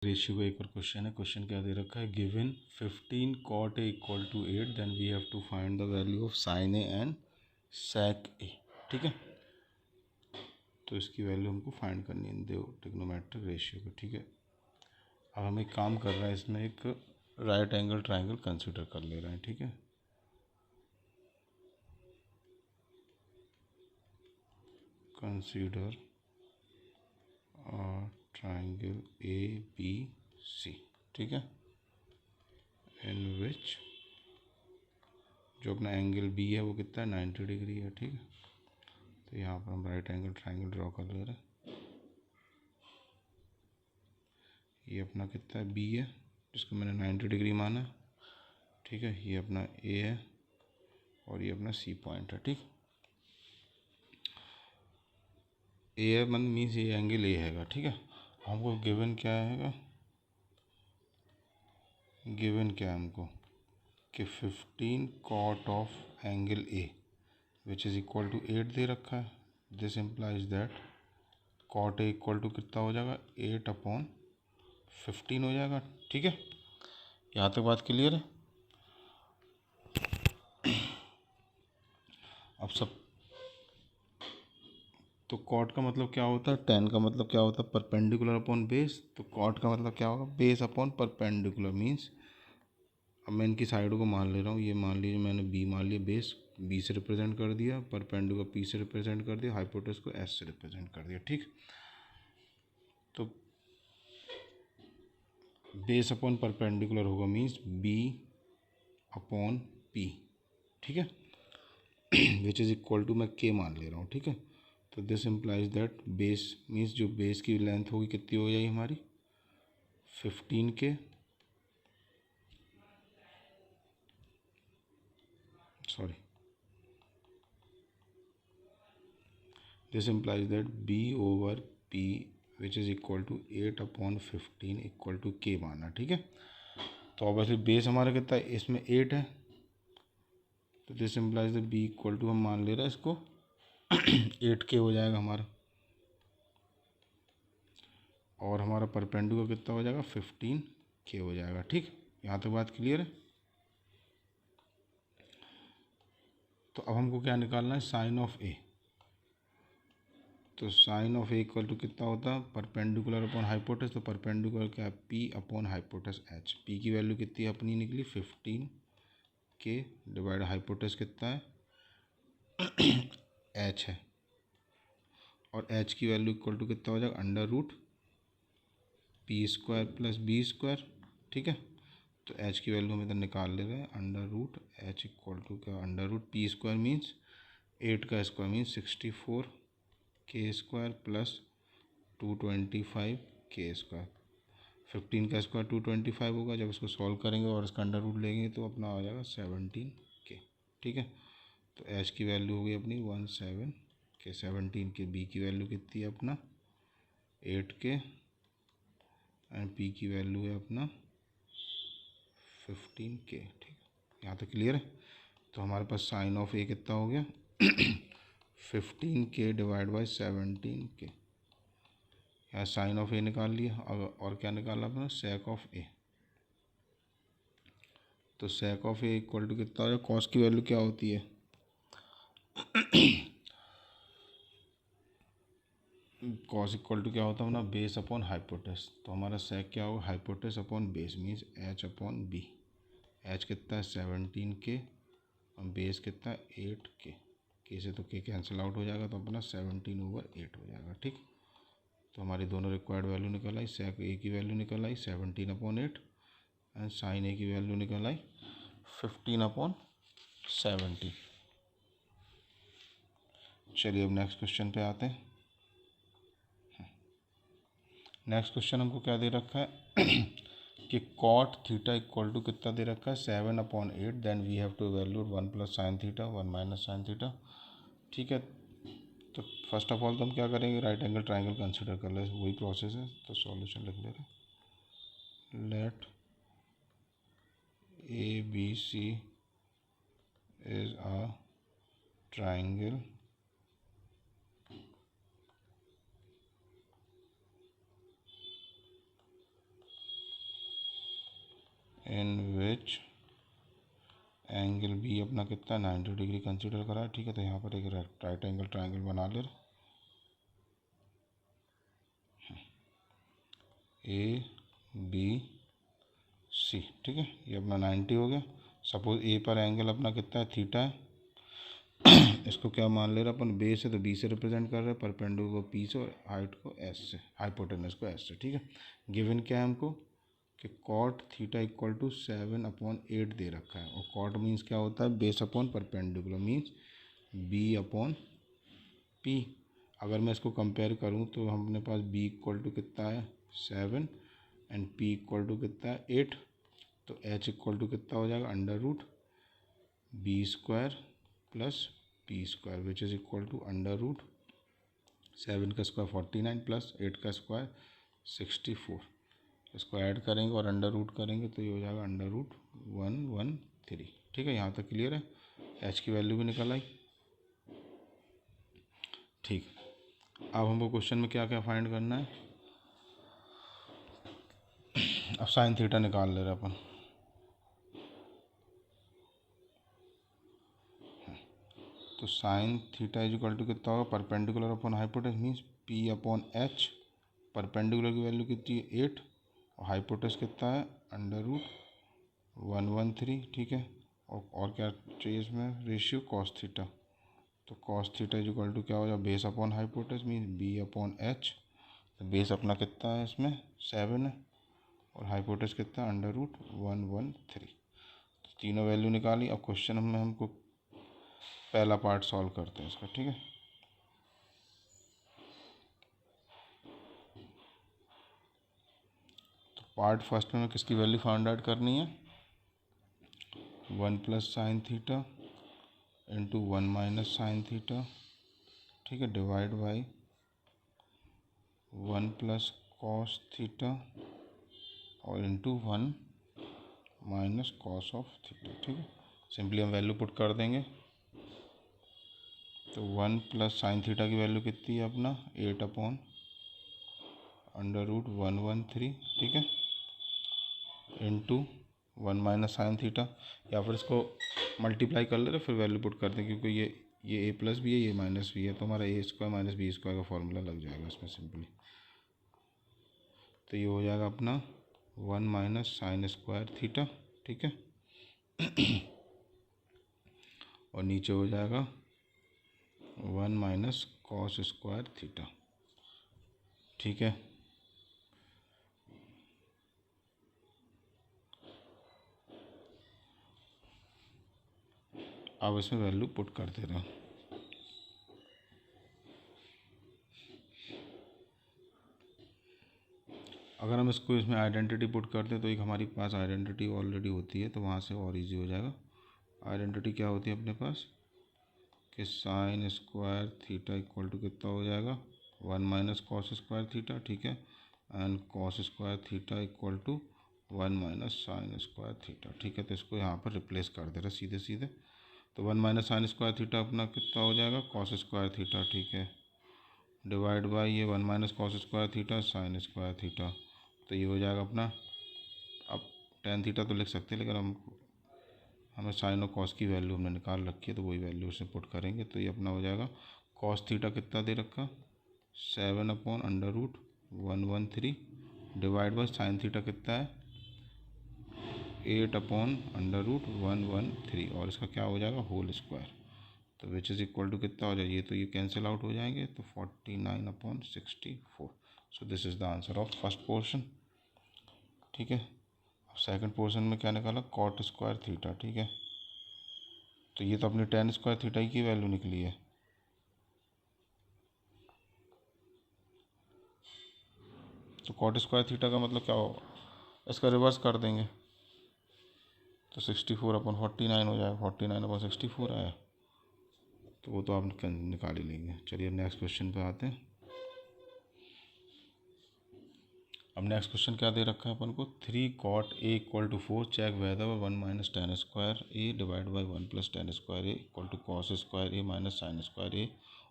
Ratio का एक और क्वेश्चन है। क्वेश्चन क्या दे रखा है, given 15 cot a equal to 8 then we have to find the value of sin a and sec a। ठीक है, तो इसकी वैल्यू हमको फाइंड करनी है दो ट्रिग्नोमेट्रिक रेशियो को। ठीक है, अब हम एक काम कर रहे हैं, इसमें एक राइट एंगल ट्राइंगल कंसिडर कर ले रहे हैं। ठीक है, consider triangle A B C. ठीक है, इन विच जो अपना एंगल बी है वो कितना है, 90 डिग्री है। ठीक है, तो यहाँ पर हम राइट एंगल ट्राइंगल ड्रॉ कर ले रहे हैं। ये अपना कितना है, बी है, जिसको मैंने 90 डिग्री माना है। ठीक है, ये अपना ए है और ये अपना सी पॉइंट है। ठीक, ए है मीन्स ये एंगल ए हैगा। ठीक है, हमको गिवन क्या हैगा, गिवन क्या है हमको कि 15 cot of angle A which is equal to 8 दे रखा है। This implies that cot A equal to कितना हो जाएगा, 8/15 हो जाएगा। ठीक है, यहाँ तक बात क्लियर है। अब सब तो कॉट का मतलब क्या होता है, टेन का मतलब क्या होता है, परपेंडिकुलर अपॉन बेस। तो कॉट का मतलब क्या होगा, बेस अपॉन परपेंडिकुलर। मीन्स अब मैं इनकी साइडों को मान ले रहा हूँ। ये मान लीजिए मैंने बी मान लिया, बेस बी से रिप्रेजेंट कर दिया, परपेंडिकुलर पी से रिप्रेजेंट कर दिया, हाइपोटेनस को एस से रिप्रेजेंट कर दिया। ठीक, तो बेस अपॉन परपेंडिकुलर होगा मीन्स बी अपॉन पी। ठीक है, विच इज़ इक्वल टू मैं के मान ले रहा हूँ। ठीक है, तो this implies that base means जो बेस की लेंथ होगी कितनी हो जाएगी हमारी, 15K, sorry, this implies that B over P which is equal to 8/15 equal to K माना। ठीक है, तो ऑब्वियसली बेस हमारा कितना है, इसमें 8 है, तो this implies that B equal to हम मान ले रहे हैं इसको 8K हो जाएगा हमारा, और हमारा परपेंडिकुलर कितना हो जाएगा, 15K हो जाएगा। ठीक, यहाँ तक बात क्लियर है। तो अब हमको क्या निकालना है, साइन ऑफ ए। तो sine of A equal to कितना होता है, परपेंडिकुलर अपॉन हाइपोटेनस। तो परपेंडिकुलर क्या है, P upon hypotenuse H. P की वैल्यू कितनी अपनी निकली, 15K डिवाइड हाइपोटेनस कितना है एच है, और एच की वैल्यू इक्वल टू कितना हो जाएगा, under root P square plus B square. ठीक है, तो एच की वैल्यू हम इधर निकाल ले रहे हैं, under root H equal to क्या, under root P square means 8 का square means 64K square plus 225K square. 15 का स्क्वायर 225 होगा, जब इसको सॉल्व करेंगे और इसका अंडर रूट लेंगे तो अपना आ जाएगा 17K। ठीक है, तो एच की वैल्यू होगी अपनी 17K, 17K। बी की वैल्यू कितनी है अपना 8K, एंड पी की वैल्यू है अपना 15K। ठीक, यहाँ तक क्लियर है। तो हमारे पास साइन ऑफ ए कितना हो गया 15K डिवाइड बाई 17K। यहाँ साइन ऑफ ए निकाल लिया, और क्या निकाला अपना, सेक ऑफ ए। तो sec of A equal to कितना हो जाए, कॉस की वैल्यू क्या होती है कॉस इक्वल टू क्या होता है अपना, बेस अपॉन हाइपोटेनस। तो हमारा सेक क्या होगा, hypotenuse upon base means H upon B. H कितना है 17K और बेस कितना है 8K। के से तो के कैंसिल आउट हो जाएगा, तो अपना 17/8 हो जाएगा। ठीक, तो हमारी दोनों रिक्वायर्ड वैल्यू निकल आई। सेक ए की वैल्यू निकल आई 17/8 एंड साइन ए की वैल्यू निकल आई 15/17। चलिए अब नेक्स्ट क्वेश्चन पे आते हैं। नेक्स्ट क्वेश्चन हमको क्या दे रखा है कि कॉट थीटा इक्वल टू कितना दे रखा है, 7/8। Then we have to value 1 plus sine theta 1 minus sine theta. ठीक है, तो फर्स्ट ऑफ ऑल तो हम क्या करेंगे, राइट एंगल ट्राइंगल कंसिडर कर ले, वही प्रोसेस है। तो सॉल्यूशन लिख ले रहे, let A B C is a triangle in which angle B अपना कितना 90 डिग्री कंसिडर करा है, ठीक है। तो यहाँ पर एक राइट एंगल ट्राइंगल बना ले, ए बी सी, ठीक है। ये अपना 90 हो गया। सपोज ए पर एंगल अपना कितना है, थीटा है। इसको क्या मान ले रहा अपन, बेस है तो बी से रिप्रेजेंट कर रहे हैं, परपेंडिकुलर को पी से और हाइट को एस से, हाइपोटेनस को एस से, ठीक है। गिवन क्या है हमको कि कॉट थीटा इक्वल टू 7/8 दे रखा है, और कॉट मीन्स क्या होता है, base upon perpendicular means B upon P. अगर मैं इसको कंपेयर करूँ तो हमने पास बी इक्वल टू कितना है 7 एंड पी इक्वल टू कितना है 8, तो एच इक्वल टू कितना हो जाएगा under root B square plus P square which is equal to under root 7 का स्क्वायर 49 प्लस 8 का स्क्वायर 64। इसको ऐड करेंगे और अंडर रूट करेंगे तो ये हो जाएगा अंडर रूट 113, ठीक है। यहाँ तक क्लियर है। एच की वैल्यू भी निकल आई, ठीक। अब हमको क्वेश्चन में क्या क्या फाइंड करना है, अब साइन थीटा निकाल ले रहे अपन। तो sine theta is equal to कितना होगा, perpendicular upon hypotenuse means P upon H. Perpendicular की वैल्यू कितनी है 8 और हाइपोटेनस कितना है अंडर रूट 113, ठीक है। और क्या चाहिए इसमें रेशियो कॉस थीटा। तो cos theta is equal to क्या हो जाएगा, base upon hypotenuse means B upon H. तो बेस अपना कितना है इसमें 7 है और हाइपोटेनस कितना अंडर रूट 113। तो तीनों वैल्यू निकाली। अब क्वेश्चन में हमको पहला पार्ट सॉल्व करते हैं इसका, ठीक है। तो पार्ट फर्स्ट में किसकी वैल्यू फाइंड आउट करनी है, 1 plus sine theta into 1 minus sine theta, ठीक है, divide by 1 plus cos theta और into 1 minus cos of theta, ठीक है। सिंपली हम वैल्यू पुट कर देंगे। तो 1 प्लस साइन थीटा की वैल्यू कितनी है अपना 8 अपॉन अंडर रूट 113, ठीक है, इंटू 1 माइनस साइन थीटा, या फिर इसको मल्टीप्लाई कर ले तो फिर वैल्यू पुट कर दें, क्योंकि ये ए प्लस भी है ये माइनस भी है, तो हमारा ए स्क्वायर माइनस बी स्क्वायर का फॉर्मूला लग जाएगा इसमें सिंपली। तो ये हो जाएगा अपना 1 माइनस साइन स्क्वायर थीटा, ठीक है, और नीचे हो जाएगा 1 माइनस कॉस स्क्वायर थीटा, ठीक है। अब इसमें वैल्यू पुट कर दे रहे हैं। अगर हम इसको इसमें आइडेंटिटी पुट करते हैं तो एक हमारी पास आइडेंटिटी ऑलरेडी होती है, तो वहाँ से और इजी हो जाएगा। आइडेंटिटी क्या होती है अपने पास कि sine square theta equal to कितना हो जाएगा 1 माइनस कॉस स्क्वायर थीटा, ठीक है, and cos square theta equal to 1 minus sine square theta, ठीक है। तो इसको यहाँ पर रिप्लेस कर दे रहे सीधे सीधे। तो 1 माइनस साइन स्क्वायर थीटा अपना कितना हो जाएगा कॉस स्क्वायर थीटा, ठीक है, डिवाइड बाई ये 1 minus cos square theta sine square theta. तो ये हो जाएगा अपना, अब टेन थीटा तो लिख सकते हैं, लेकिन हमें साइन और कॉस की वैल्यू हमने निकाल रखी है तो वही वैल्यू उसमें पुट करेंगे। तो ये अपना हो जाएगा कॉस थीटा कितना दे रखा 7 upon under root 113 divide by sine theta कितना है 8 अपॉन अंडर रूट 113, और इसका क्या हो जाएगा होल स्क्वायर। तो विच इज़ इक्वल टू कितना हो जाएगा, ये तो ये कैंसिल आउट हो जाएंगे, तो 49 upon 64। So this is the answer of first portion, ठीक है। अब सेकंड पोर्शन में क्या निकाला कॉट स्क्वायर थीटा, ठीक है। तो ये तो अपनी टेन स्क्वायर थीटा ही की वैल्यू निकली है। तो कॉट स्क्वायर थीटा का मतलब क्या होगा, इसका रिवर्स कर देंगे तो 64 अपॉन 49 हो जाएगा, 49 अपॉन 64 आया, तो वो तो आप निकाल ही लेंगे। चलिए नेक्स्ट क्वेश्चन पे आते हैं। अब नेक्स्ट क्वेश्चन क्या दे रखा है अपन को, 3 cot A equal to 4 check whether 1 minus tan square A divide by 1 plus tan square A equal to cos square A minus sine square A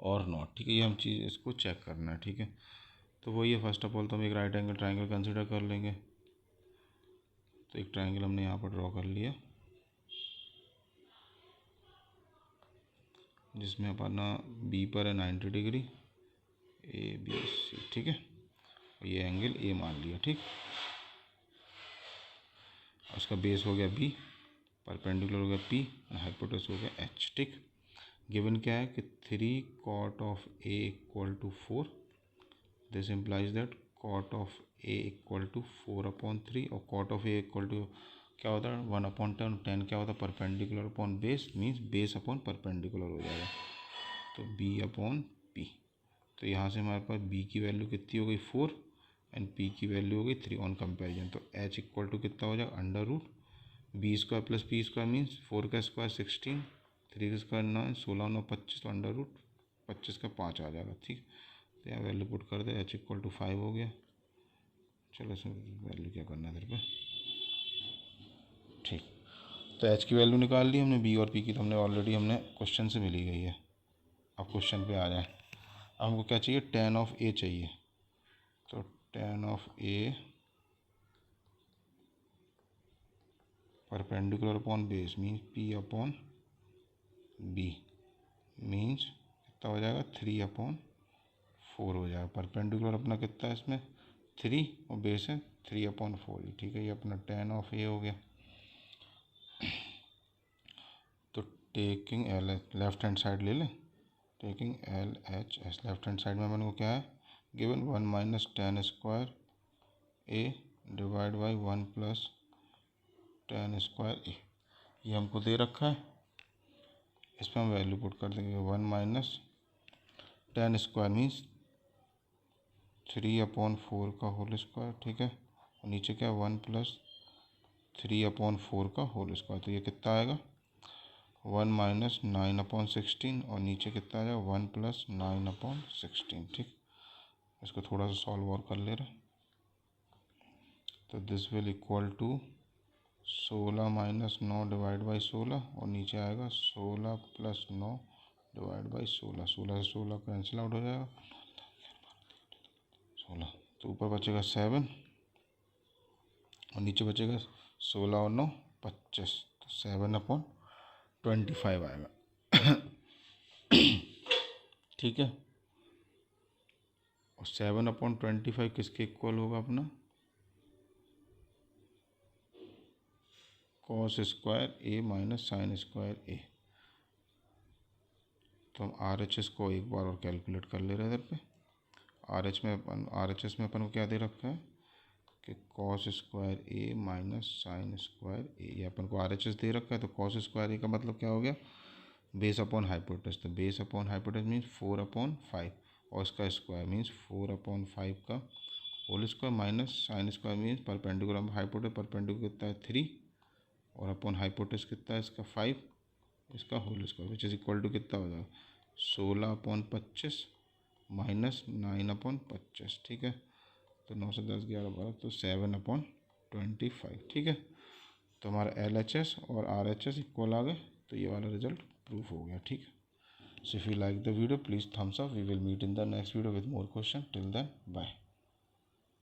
और नॉट, ठीक है। ये हम चीज़ इसको चेक करना है, ठीक है। तो वही है, फर्स्ट ऑफ ऑल तो हम एक राइट एंगल ट्राइंगल कंसिडर कर लेंगे। तो तो एक ट्रायंगल हमने यहाँ पर ड्रॉ कर लिया, जिसमें अपना बी पर है 90 डिग्री, ए बी सी, ठीक है। और ये एंगल ए मान लिया, ठीक। उसका बेस हो गया बी, परपेंडिकुलर हो गया पी, हाइपोटेनस हो गया एच, ठीक। गिवन क्या है कि 3 cot of A equal to 4, this implies that cot of A equal to 4/3 और cot of A equal to क्या होता है 1/10। 10 क्या होता है perpendicular upon base, means base upon perpendicular हो जाएगा, तो बी अपॉन पी। तो यहाँ से हमारे पास बी की वैल्यू कितनी हो गई 4 एंड पी की वैल्यू हो गई 3 ऑन कंपेरिजन। तो एच इक्वल टू कितना हो जाएगा under root B square plus P square, means 4 का स्क्वायर 16, 3 का स्क्वायर 9, 16 9 25, तो अंडर रूट 25 का 5 आ जाएगा, ठीक। तो यहाँ वैल्यू पुट कर दे, एच इक्वल टू 5 हो गया। चलो इसमें वैल्यू क्या करना है तेरे पे, ठीक। तो एच की वैल्यू निकाल ली हमने, बी और पी की तो हमने ऑलरेडी हमने क्वेश्चन से मिली गई है। अब क्वेश्चन पे आ जाए, अब हमको क्या चाहिए tan ऑफ ए चाहिए। तो tan of A perpendicular upon base means P upon B, means कितना हो जाएगा 3/4 हो जाएगा। परपेंडिकुलर अपना कितना है इसमें 3 और बेस है 3/4, ठीक है। ये अपना tan ऑफ ए हो गया। तो taking L left hand side ले लें, taking L H S, left hand side में अपन को क्या है given 1 minus tan square A divide by 1 plus tan square A, ये हमको दे रखा है। इस पर हम वैल्यू पुट कर देंगे 1 माइनस tan स्क्वायर मीन्स 3/4 का होल स्क्वायर, ठीक है। और नीचे क्या 1 प्लस 3/4 का होल स्क्वायर, तो ये कितना आएगा 1 माइनस 9/16 और नीचे कितना आ जाएगा 1 प्लस 9/16, ठीक। इसको थोड़ा सा सॉल्व और कर ले रहे, तो this will equal to 16 minus 9 divide by 16 और नीचे आएगा 16 प्लस 9 डिवाइड बाई 16, 16 से 16 कैंसिल आउट हो जाएगा 16, तो ऊपर बचेगा 7 और नीचे बचेगा 16 और 9 25, तो 7/25 आएगा, ठीक है। और 7/25 किसके इक्वल होगा अपना cos square A minus sine square ए। तो हम आर एच एस को एक बार और कैलकुलेट कर ले रहे हैं इधर पे। आर एच एस में अपन को क्या दे रखा है कि cos square A minus sine square A, ये अपन को आर एच एस दे रखा है। तो कॉस स्क्वायर ए का मतलब क्या हो गया बेस अपॉन हाइपोटेनस, तो बेस अपॉन हाइपोटेनस मीन्स 4/5 और इसका स्क्वायर मीन्स 4/5 का whole square minus sine square means perpendicular hypotenuse, perpendicular कितना है 3 और अपॉन हाइपोटेनस कितना है इसका 5, इसका whole square which is equal to कितना हो जाएगा 16/25 माइनस 9/25, ठीक है। तो 9 से 10 11 12, तो 7/25, ठीक है। तो हमारा LHS और RHS इक्वल आ गए, तो ये वाला रिजल्ट प्रूफ हो गया, ठीक है। So if you like the video please thumbs up, we will meet in the next video with more question, till then bye.